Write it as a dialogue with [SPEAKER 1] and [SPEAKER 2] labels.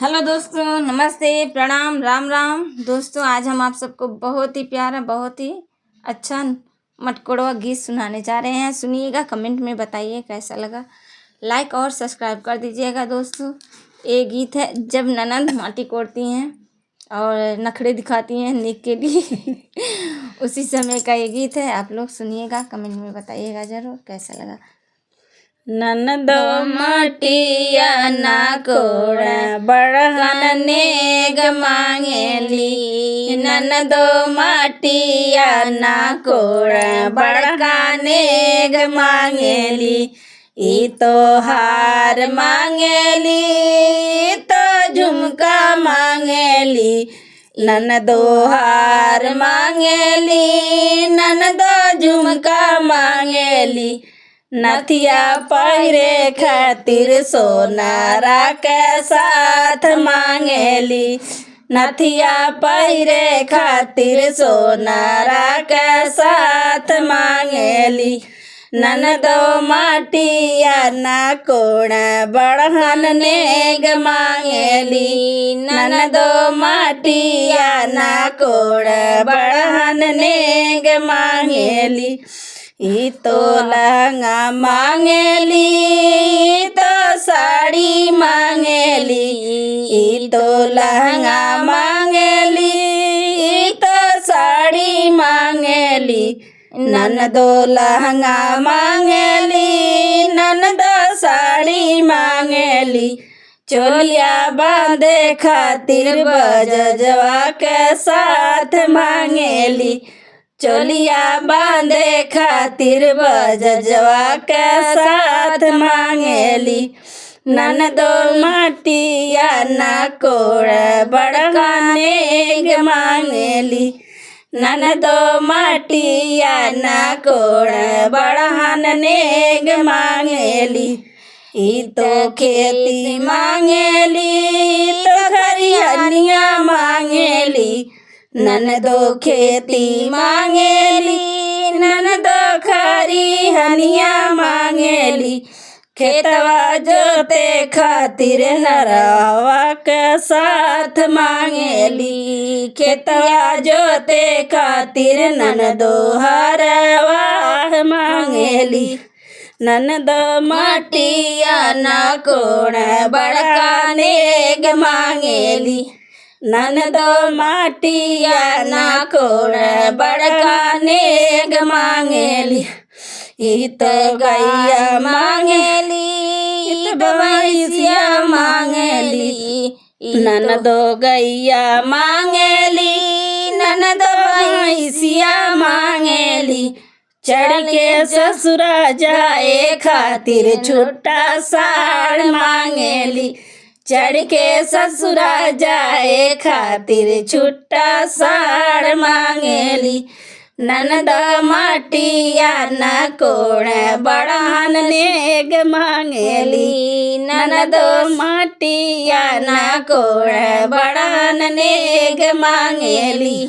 [SPEAKER 1] Hello दोस्तों, नमस्ते, प्रणाम, राम राम। दोस्तों, आज हम आप सबको बहुत ही प्यारा, बहुत ही अच्छा मटकोड़वा गीत सुनाने जा रहे हैं। सुनिएगा, कमेंट में बताइए कैसा लगा। लाइक और सब्सक्राइब कर दीजिएगा। दोस्तों, ये गीत है जब ननंद माटी कोड़ती हैं और नखरे दिखाती हैं नेक के लिए उसी समय का ये गीत है। आप लोग सुनिएगा, कमेंट में बताइएगा ज़रूर कैसा लगा।
[SPEAKER 2] ननदो मटिया ना कोड़ा बड़हन नेग मांगेली। ननदो मटिया ना कोड़ा बड़का नेग मांगेली। ई तो हार मांगेली, तो झुमका मांगेली। ननदो हार मांगेली, ननदो झुमका मांगेली। नथिया पहिरे खातिर सोनारा के साथ मांगेली। नथिया पहिरे खातिर सोनारा के साथ मांगेली। ननदो माटिया ना कोड़ा बड़हन नेग मांगेली। ननदो माटिया ना कोड़ा बड़हन नेग मांगेली। ई तो लहंगा मांगेली, तो साड़ी मांगेली। ई तो लहंगा मांगेली, तो साड़ी मांगेली। ननदो लहंगा मांगेली, ननदो साड़ी मांगेली। चोलिया बांधे खातिर बजजवा के साथ मांगेली। चोलिया बांधे खातिर बजजवा के साथ मांगेली। ननदो माटिया ना कोड़ा बड़का नेग मांगेली। ननदो माटिया ना कोड़ा बड़हन नेग मांगेली। ई तो खेती मांगेली, तो खरिहनिया मांगेली। ननदो खेती मांगेली, ननदो खरिहनिया मांगेली। खेतवा जोते खातिर नरवा के साथ मांगेली। खेतवा जोते खातिर ननदो हरवा मांगेली। ननदो माटिया ना कोड़ा बड़का नेग मांगेली। ननदो माटिया ना कोड़ा बड़का नेग मांगेली। ई तो गैया मांगेली, ई तो भैंसिया मांगेली। ननदो गैया मांगेली, ननदो भैंसिया मांगेली। चढ़ के ससुरा जाए खातिर छुट्टा साड़ मांगेली। चढ़ के ससुरा जाए खातिर छुट्टा साड़ मांगेली। ननदो माटिया ना कोड़ा बड़हन नेग मांगेली। ननदो माटिया ना कोड़ा बड़हन नेग मांगेली।